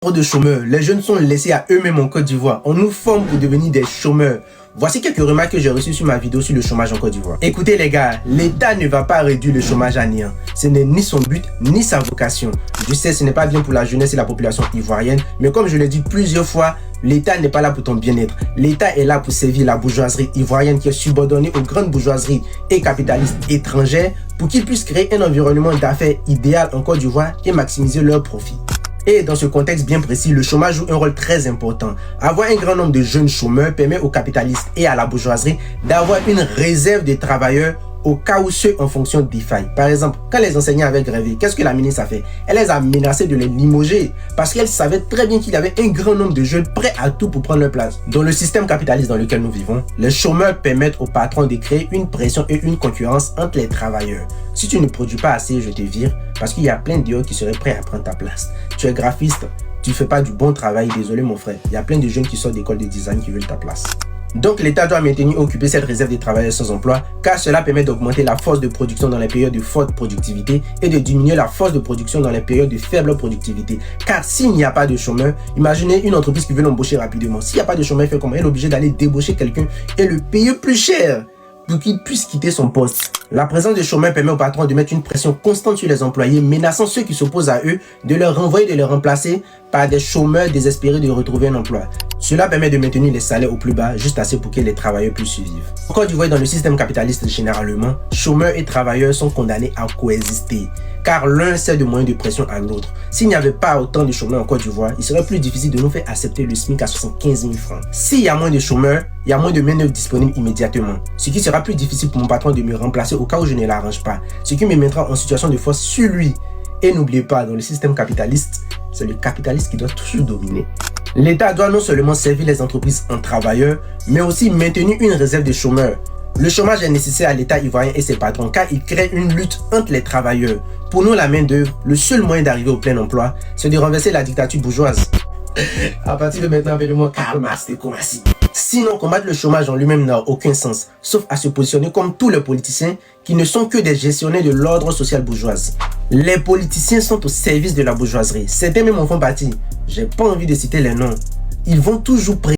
De chômeurs, les jeunes sont laissés à eux-mêmes en Côte d'Ivoire. On nous forme pour devenir des chômeurs. Voici quelques remarques que j'ai reçues sur ma vidéo sur le chômage en Côte d'Ivoire. Écoutez les gars, l'État ne va pas réduire le chômage à néant. Ce n'est ni son but, ni sa vocation. Je sais, ce n'est pas bien pour la jeunesse et la population ivoirienne, mais comme je l'ai dit plusieurs fois, l'État n'est pas là pour ton bien-être. L'État est là pour servir la bourgeoisie ivoirienne qui est subordonnée aux grandes bourgeoiseries et capitalistes étrangères pour qu'ils puissent créer un environnement d'affaires idéal en Côte d'Ivoire et maximiser leurs profits. Et dans ce contexte bien précis, le chômage joue un rôle très important. Avoir un grand nombre de jeunes chômeurs permet aux capitalistes et à la bourgeoisie d'avoir une réserve de travailleurs au cas où ceux en fonction défaillent. Par exemple, quand les enseignants avaient grévé, qu'est-ce que la ministre a fait? Elle les a menacés de les limoger parce qu'elle savait très bien qu'il y avait un grand nombre de jeunes prêts à tout pour prendre leur place. Dans le système capitaliste dans lequel nous vivons, les chômeurs permettent aux patrons de créer une pression et une concurrence entre les travailleurs. Si tu ne produis pas assez, je te vire parce qu'il y a plein dehors qui seraient prêts à prendre ta place. Tu es graphiste, tu fais pas du bon travail, désolé mon frère. Il y a plein de jeunes qui sortent d'école de design qui veulent ta place. Donc l'État doit maintenir et occuper cette réserve des travailleurs sans emploi car cela permet d'augmenter la force de production dans les périodes de forte productivité et de diminuer la force de production dans les périodes de faible productivité. Car s'il n'y a pas de chômeurs, imaginez une entreprise qui veut l'embaucher rapidement. S'il n'y a pas de chômeurs, elle fait comment? Elle est obligée d'aller débaucher quelqu'un et le payer plus cher pour qu'il puisse quitter son poste. La présence de chômeurs permet aux patrons de mettre une pression constante sur les employés, menaçant ceux qui s'opposent à eux de leur renvoyer, de les remplacer par des chômeurs désespérés de retrouver un emploi. Cela permet de maintenir les salaires au plus bas, juste assez pour que les travailleurs puissent survivre. En Côte d'Ivoire, dans le système capitaliste généralement, chômeurs et travailleurs sont condamnés à coexister, car l'un sert de moyen de pression à l'autre. S'il n'y avait pas autant de chômeurs en Côte d'Ivoire, il serait plus difficile de nous faire accepter le SMIC à 75 000 francs. S'il y a moins de chômeurs, il y a moins de main-d'œuvre disponible immédiatement, ce qui sera plus difficile pour mon patron de me remplacer au cas où je ne l'arrange pas, ce qui me mettra en situation de force sur lui. Et n'oubliez pas, dans le système capitaliste, c'est le capitaliste qui doit toujours dominer. L'État doit non seulement servir les entreprises en travailleurs, mais aussi maintenir une réserve de chômeurs. Le chômage est nécessaire à l'État ivoirien et ses patrons car il crée une lutte entre les travailleurs. Pour nous, la main-d'œuvre, le seul moyen d'arriver au plein emploi, c'est de renverser la dictature bourgeoise. À partir de maintenant, appelez-moi Karl Marx de Koumassi. Sinon, combattre le chômage en lui-même n'a aucun sens, sauf à se positionner comme tous les politiciens qui ne sont que des gestionnaires de l'ordre social bourgeois. Les politiciens sont au service de la bourgeoisie. Certains même en font partie. J'ai pas envie de citer les noms. Ils vont toujours